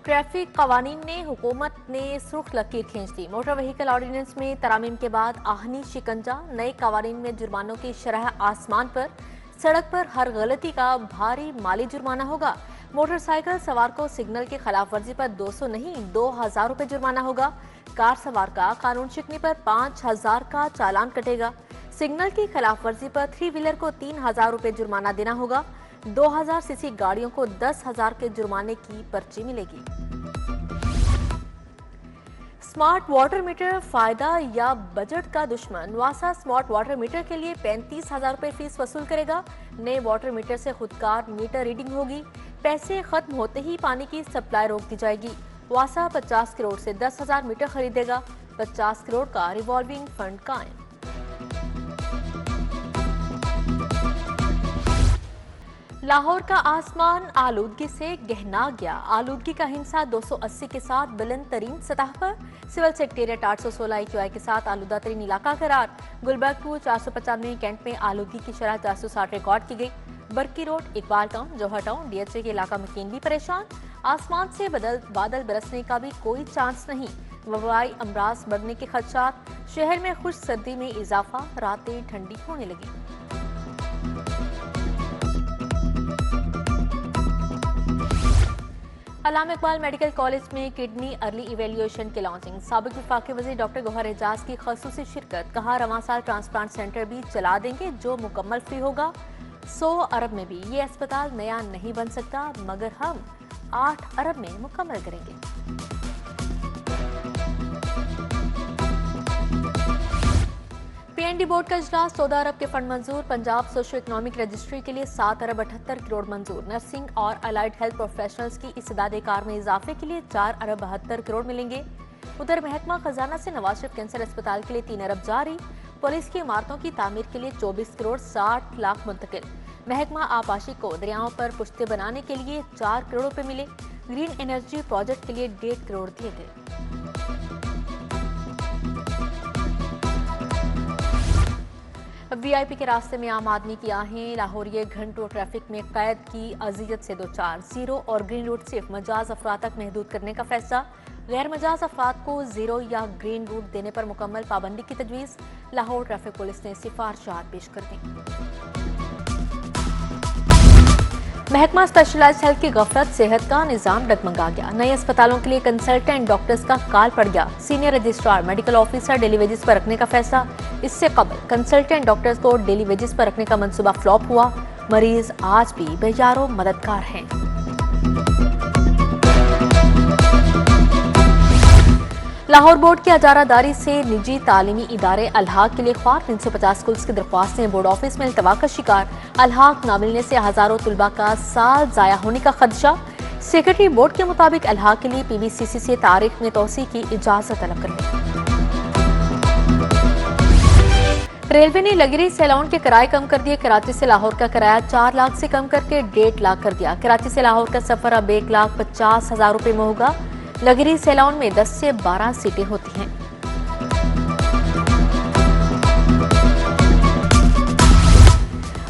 Traffic कवानीन ने हुकूमत ने सुर्ख लकीर खींच दी। मोटर व्हीकल ऑर्डिनेंस में तरामीम के बाद आहनी शिकंजा, नए कवानीन में जुर्मानों की शरह आसमान पर। सड़क पर हर गलती का भारी माली जुर्माना होगा। मोटरसाइकिल सवार को सिग्नल की खिलाफ वर्जी पर 200 नहीं 2000 रुपए जुर्माना होगा। कार सवार का कानून शिकनी पर 5000 का चालान कटेगा। सिग्नल की खिलाफ वर्जी पर 3 व्हीलर को 3000 रुपए जुर्माना देना होगा। 2000 सीसी गाड़ियों को 10,000 के जुर्माने की पर्ची मिलेगी। स्मार्ट वाटर मीटर फायदा या बजट का दुश्मन? वासा स्मार्ट वाटर मीटर के लिए 35,000 रुपए फीस वसूल करेगा। नए वाटर मीटर से खुदकार मीटर रीडिंग होगी। पैसे खत्म होते ही पानी की सप्लाई रोक दी जाएगी। वासा 50 करोड़ से 10,000 मीटर खरीदेगा। 50 करोड़ का रिवॉल्विंग फंड कायम। लाहौर का आसमान आलूदगी से गहना गया। आलूदगी का हिंसा 280 के साथ बुलंद तरीन सतह पर। सिविल सेक्रेटेरिएट 816 AQI के साथ आलूदा तरीन इलाका करार। गुलबर्गपुर 495 कैंट में आलूदगी की शरह 460 रिकॉर्ड की गई। बरकी रोड, इकबाल टाउन, जौहर टाउन, DHA के इलाका मकीन भी परेशान। आसमान से बादल बरसने का भी कोई चांस नहीं। वबाई अमराज बढ़ने के खदशात। शहर में खुश सर्दी में इजाफा, रातें ठंडी होने लगी। अल्लामा इकबाल मेडिकल कॉलेज में किडनी अर्ली इवेल्युएशन की लॉन्चिंग। साबिक वफाकी वज़ीर डॉक्टर गौहर एजाज की खसूसी शिरकत। कहा रवां साल ट्रांसप्लांट सेंटर भी चला देंगे जो मुकम्मल फ्री होगा। 100 अरब में भी ये अस्पताल नया नहीं बन सकता, मगर हम 8 अरब में मुकम्मल करेंगे। PND बोर्ड का इजलास। 14 अरब के फंड मंजूर। पंजाब सोशो इकोनॉमिक रजिस्ट्री के लिए 7 अरब 78 करोड़ मंजूर। नर्सिंग और अलाइड हेल्थ प्रोफेशनल्स की इस्तेदाद कार में इजाफे के लिए 4 अरब 72 करोड़ मिलेंगे। उधर महकमा खजाना से नवाज शरीफ कैंसर अस्पताल के लिए 3 अरब जारी। पुलिस की इमारतों की तामीर के लिए 24 करोड़ 60 लाख मुंतकिल। महकमा आबाशी को दरियाओं पर पुश्ते बनाने के लिए 4 करोड़ रुपए मिले। ग्रीन एनर्जी प्रोजेक्ट के लिए 1.5 करोड़ दिए गए। VIP के रास्ते में आम आदमी की आहें। लाहौरिये घंटों ट्रैफिक में कैद की अजियत से 2-4। जीरो और ग्रीन रूट सिर्फ मजाज अफराद तक महदूद करने का फैसला। गैर मजाज अफराद को जीरो या ग्रीन रूट देने पर मुकम्मल पाबंदी की तजवीज़। लाहौर ट्रैफिक पुलिस ने सिफारिशात पेश कर दी। महकमा स्पेशलाइज्ड हेल्थ की गफलत, सेहत का निजाम डगमगा गया। नए अस्पतालों के लिए कंसल्टेंट डॉक्टर्स का काल पड़ गया। Senior registrar medical officer daily wages पर रखने का फैसला। इससे कबल कंसल्टेंट डॉक्टर्स को डेली वेजेस पर रखने का मंसूबा फ्लॉप हुआ। मरीज आज भी बेजारो मददगार हैं। लाहौर बोर्ड की इजारादारी से निजी तालीमी इदारे अलहाक के लिए ख्वार। 350 स्कूल्स की दरख्वास्तें बोर्ड ऑफिस में इल्तवा का शिकार। अलहाक ना मिलने से हजारों तुलबा का साल जाया होने का खदशा। सेक्रेटरी बोर्ड के मुताबिक अलहाक के लिए PBCC से तारीख में तोसी की इजाजत तलब कर ली। रेलवे ने लगरी सैलान के किराए कम कर दिए। कराची से लाहौर का किराया 4 लाख से कम करके 1.5 लाख कर दिया। कराची से लाहौर का सफर अब 1,50,000 रुपए में होगा। लगरी सैलान में 10 से 12 सीटें होती हैं।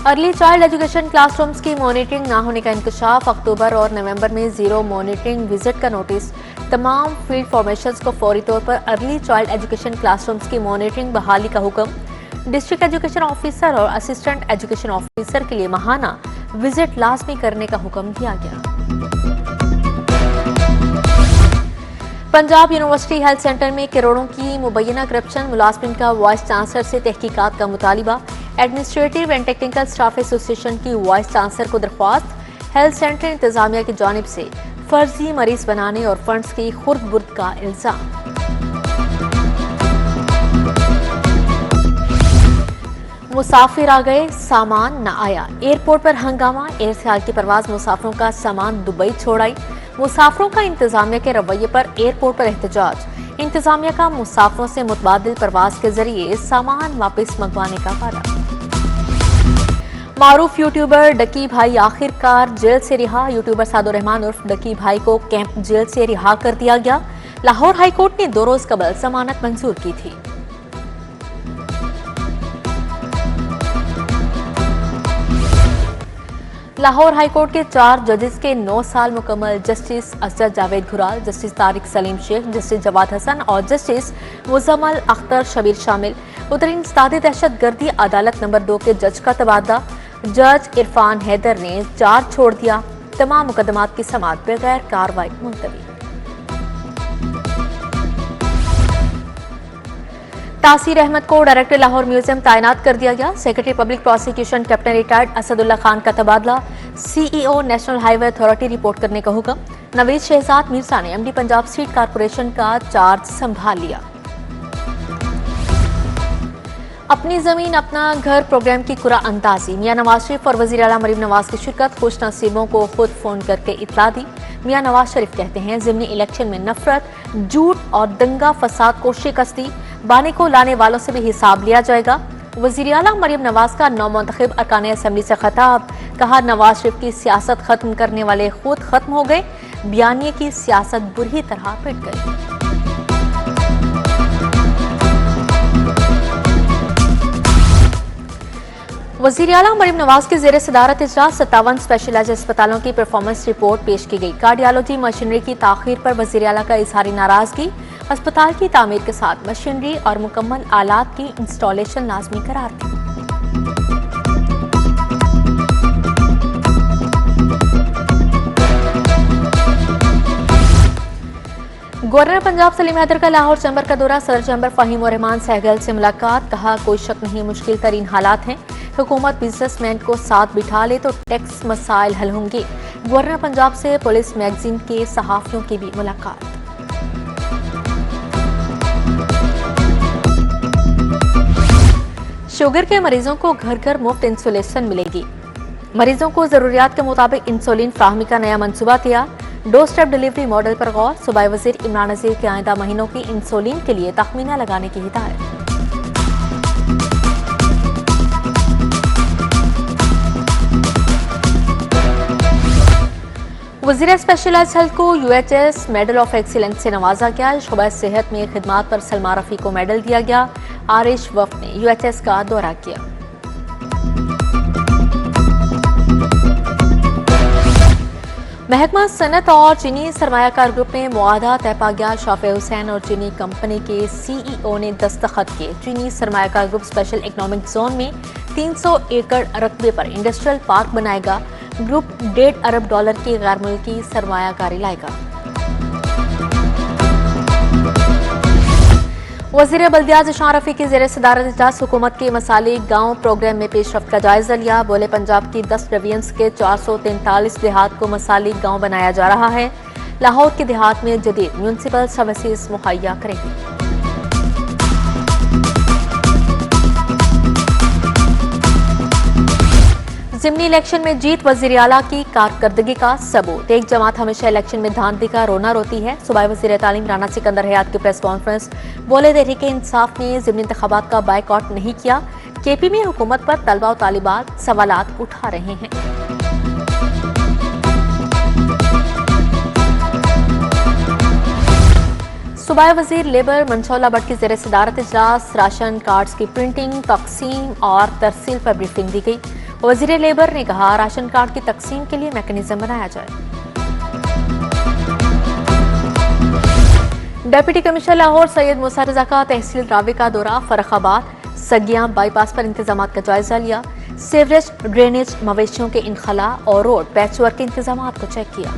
अर्ली चाइल्ड एजुकेशन क्लासरूम्स की मॉनिटरिंग ना होने का इंकशाफ। अक्टूबर और नवंबर में जीरो मॉनिटरिंग विजिट का नोटिस। तमाम फील्ड फॉर्मेशंस को फौरी तौर पर अर्ली चाइल्ड एजुकेशन क्लासरूम्स की मॉनिटरिंग बहाली का हुक्म। डिस्ट्रिक्ट एजुकेशन ऑफिसर और असिस्टेंट एजुकेशन ऑफिसर के लिए माहाना विजिट लाजमी करने का हुक्म दिया गया। पंजाब यूनिवर्सिटी हेल्थ सेंटर में करोड़ों की मुबैना करप्शन। मुलाजमिन का वाइस चांसलर से तहकीकात का मुतालिबा। Administrative and technical staff association की वाइस चांसलर को दरख्वास्त। हेल्थ सेंटर इंतजामिया की जानिब से फर्जी मरीज बनाने और फंड्स की खुर्द बुर्द का इल्जाम। मुसाफिर आ गए, सामान न आया। एयरपोर्ट पर हंगामा। एयर सियाल की परवाज मुसाफिरों का सामान दुबई छोड़ आई। मुसाफिरों का इंतजामिया के रवैये पर एयरपोर्ट पर एहतजाज। इंतजामिया का मुसाफिरों से मुतबादिल परवाज के जरिए सामान वापस मंगवाने का वादा। मारूफ यूट्यूबर डकी भाई आखिरकार जेल से रिहा। यूट्यूबर सादुर रहमान उर्फ डकी भाई को कैंप जेल से रिहा कर दिया गया। लाहौर हाईकोर्ट ने 2 रोज कबल जमानत मंजूर की थी। लाहौर हाईकोर्ट के 4 जजेस के 9 साल मुकम्मल justice Asad Javed Ghural, justice Tariq Saleem Sheikh, justice Jawad Hasan और जस्टिस मुजम्मल अख्तर शबीर शामिल। उधर इंसदादी दहशतगर्दी अदालत नंबर 2 के जज का तबादला, जज इरफान हैदर ने चार्ज छोड़ दिया। तमाम मुकदमात की समाअत बगैर कार्रवाई मुलतवी। तासीर अहमद को डायरेक्टर लाहौर म्यूजियम तैनात कर दिया गया। Secretary public prosecution captain retired Asadullah Khan का तबादला, CEO national highway authority report करने का हुक्म। नवीद शहजाद मिर्जा ने एमडी पंजाब स्टेट कारपोरेशन का चार्ज संभाल लिया। अपनी जमीन अपना घर प्रोग्राम की कुरा अंदाजी, मियां नवाज शरीफ और वजीर आला मरीम नवाज की शिरकत, खुश नसीबों को खुद फोन करके इतला दी। मियां नवाज शरीफ कहते हैं जिमनी इलेक्शन में नफरत, झूठ और दंगा फसाद को शिकस्ती, बाने को लाने वालों से भी हिसाब लिया जाएगा। वजीर आला मरीम नवाज का नौमुंतखब अरकान असम्बली से खिताब, कहा नवाज शरीफ की सियासत खत्म करने वाले खुद खत्म हो गए, बयानिए की सियासत बुरी तरह पिट गई। वज़ीर आला मरीम नवाज के ज़ेरे सदारत इजलास 57 स्पेशलाइज्ड अस्पतालों की परफॉर्मेंस रिपोर्ट पेश की गई। कार्डियोलॉजी मशीनरी की ताखीर पर वज़ीर आला का इजहारी नाराजगी, अस्पताल की तामीर के साथ मशीनरी और मुकम्मल आलात की इंस्टॉलेशन लाजमी करार दी। गवर्नर पंजाब सलीम हैदर का लाहौर चैम्बर का दौरा, सदर चैम्बर फहीम और रहमान सहगल से मुलाकात, कहा कोई शक नहीं मुश्किल तरीन हालात हैं, हुकूमत बिजनेसमैन को साथ बिठा ले तो टैक्स मसाइल हल होंगे। गवर्नर पंजाब से पुलिस मैगजीन के सहाफियों की भी मुलाकात। शुगर के मरीजों को घर घर मुफ्त इंसुलेशन मिलेगी। मरीजों को जरूरियात के मुताबिक इंसुलिन फ्राहमी का नया मंसूबा तैयार, डोर स्टेप डिलीवरी मॉडल पर गौर। सूबाई वजीर इमरान नज़ीर के आइंदा महीनों की इंसुलिन के लिए तखमीना लगाने की हिदायत। वज़ीर स्पेशलाइज्ड हेल्थ को यूएचएस मेडल ऑफ एक्सीलेंस से नवाजा गया। शोबा सेहत में खिदमात पर सलमा रफी को मेडल दिया गया। आरिश वफ ने यूएचएस का दौरा किया। महकमा सनत और चीनी सरमायाकार ग्रुप में मुआहदा तय पा गया। शाफे हुसैन और चीनी कंपनी के सीईओ ने दस्तखत किए। चीनी सरमायाकार ग्रुप स्पेशल इकोनॉमिक जोन में 300 एकड़ रकबे पर इंडस्ट्रियल पार्क बनाएगा। ग्रुप $1.5 अरब की गैर मुल्की सरमायाकारी लाएगा। वज़ीर बल्दियात ज़ीशान रफ़ी की ज़ेरे सदारत इजलास हुकूमत के मसाली गांव प्रोग्राम में पेशरफ्त का जायजा लिया। बोले पंजाब की 10 डिवीजन्स के 443 देहात को मसाली गांव बनाया जा रहा है। लाहौर के देहात में जदीद म्यूनसिपल सर्विसेज मुहैया करेगी। ज़िमनी इलेक्शन में जीत वज़ीर आला की कारकर्दगी का सबूत। एक जमात हमेशा इलेक्शन में धांधली का रोना रोती है। सूबाई वज़ीर तालीम राना सिकंदर हयात की प्रेस कॉन्फ्रेंस, बोले तहरीक इंसाफ ने ज़िमनी इंतखाबात का बायकॉट नहीं किया। केपी में हुकूमत पर तलबा और तालिबात सवालात उठा रहे हैं। सूबाई वज़ीर लेबर मंशौला भट्ट की ज़ेरे सदारत इजलास राशन कार्ड्स की प्रिंटिंग, तकसीम और तरसील पर ब्रीफिंग दी गई। वज़ीर लेबर ने कहा राशन कार्ड की तकसीम के लिए मैकेनिज्म बनाया जाए। डिप्टी कमिश्नर लाहौर सैयद मूसा रज़ा का तहसील रावी का दौरा, फर्रुखाबाद सगियां बाईपास पर इंतजामात का जायजा लिया। सीवरेज, ड्रेनेज, मवेशियों के इनखला और रोड पैचवर्क के इंतजामात को चेक किया।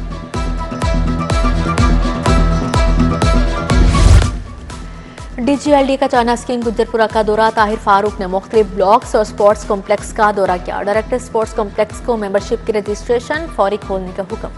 डीजीएलडी का चाइना स्कीम गुजरपुरा का दौरा, ताहिर फारूक ने मुख्तलिफ ब्लॉक्स और स्पोर्ट्स कॉम्प्लेक्स का दौरा किया। डायरेक्टर स्पोर्ट्स कॉम्प्लेक्स को मेंबरशिप की रजिस्ट्रेशन फौरी खोलने का हुक्म।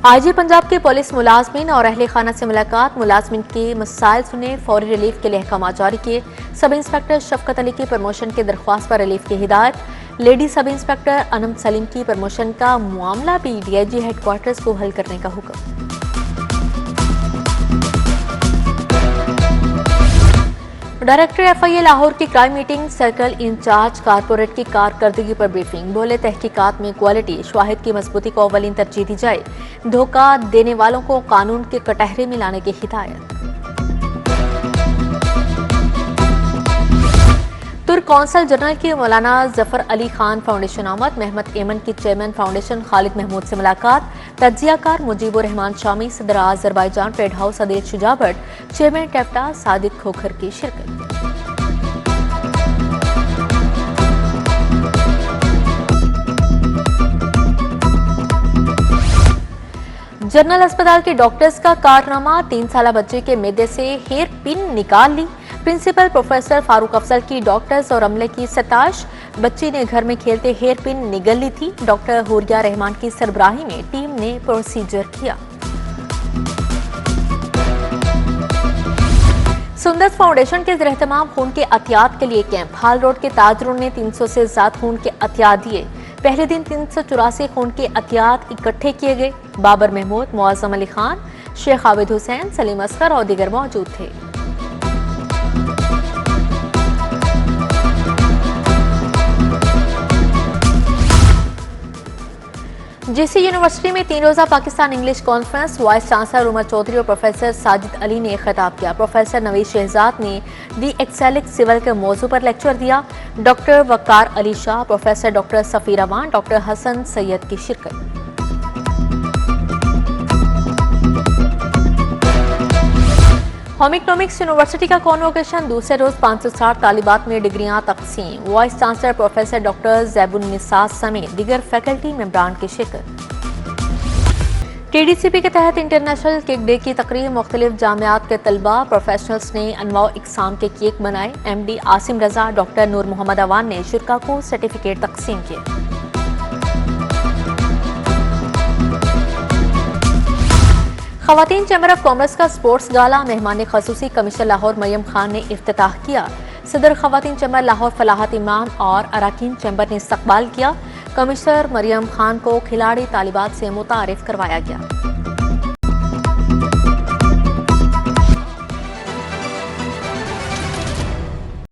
आईजी पंजाब के पुलिस मुलाजमीन और अहले खाना से मुलाकात, मुलाजमीन के मसाइल सुने, फौरी रिलीफ के लिए अहकाम जारी किए। सब इंस्पेक्टर शफकत अली की प्रमोशन की दरख्वास्त पर रिलीफ की हिदायत। Lady sub inspector Anam Salim की प्रमोशन का मामला भी डीआईजी हेडक्वार्टर्स को हल करने का हुक्म। डायरेक्टर एफआईए लाहौर की crime meeting, circle in charge corporate की कारकर्दगी पर ब्रीफिंग, बोले तहकीकात में क्वालिटी शवाहिद की मजबूती को अवलीन तरजीह दी जाए। धोखा देने वालों को कानून के कटहरे में लाने की हिदायत। तुर्क कौंसल जनरल की मौलाना जफर अली खान फाउंडेशन आमद, महमद एमन की चेयरमैन फाउंडेशन खालिद महमूद से मुलाकात, तज्जियाकार मुजीबुर रहमान शामी, सदर Azerbaijan trade house Adeel Shuja Bhatt, chairman taffeta Sadiq Khokhar की शिरकत। जनरल अस्पताल के डॉक्टर्स का कारनामा, 3 साल बच्चे के मैदे से हेयर पिन निकाल ली, प्रिंसिपल प्रोफेसर फारूक अफजल की डॉक्टर्स और अमले की सताश, बच्ची ने घर में खेलते हेयर पिन निगल ली थी, डॉक्टर हुरिया रहमान की सरबराही में टीम ने प्रोसीजर किया। सुंदस फाउंडेशन के ज़ेर-एहतमाम खून के अतियात के लिए कैंप, हाल रोड के ताजरों ने 300 से ज्यादा खून के अतियात दिए। पहले दिन 384 खून के अतियात इकट्ठे किए गए। बाबर महमूद, मुअज़्ज़म अली खान, शेख आबिद हुसैन, सलीम असगर और दीगर मौजूद थे। जीसी यूनिवर्सिटी में 3 रोजा Pakistan English conference, vice chancellor Umar Chaudhry और प्रोफेसर साजिद अली ने खिताब किया। प्रोफेसर नवीद शहजाद ने दी एक्सेलिक सिविल के मौजू पर लेक्चर दिया। Doctor Waqar Ali Shah, professor doctor Safir Awan, doctor Hasan Syed की शिरकत। होम इकोनॉमिक्स यूनिवर्सिटी का कॉन्वोकेशन, दूसरे रोज 560 तालिबात में डिग्रियां तकसीम, vice chancellor professor doctor Zaibunnisa समेत दीगर फैकल्टी मेंबरान की शिरकत। TDCP के तहत इंटरनेशनल केक डे की तकरीब, मुख्तलिफ जामियात के तलबा प्रोफेशनल्स ने अनवा इकसाम के केक बनाए। MD आसिम रजा, डॉक्टर नूर मोहम्मद अवान ने शुरका को सर्टिफिकेट तकसीम किए। खवातीन चैम्बर ऑफ कॉमर्स का स्पोर्ट्स गाला, मेहमान खसूसी कमिश्नर लाहौर मरियम खान ने इफ्तिताह किया। सदर खवातीन चैम्बर लाहौर फलाहत इमाम और अराकीन चैम्बर ने इस्तकबाल किया। कमिश्नर मरियम खान को खिलाड़ी तालिबात से मुतारिफ करवाया गया।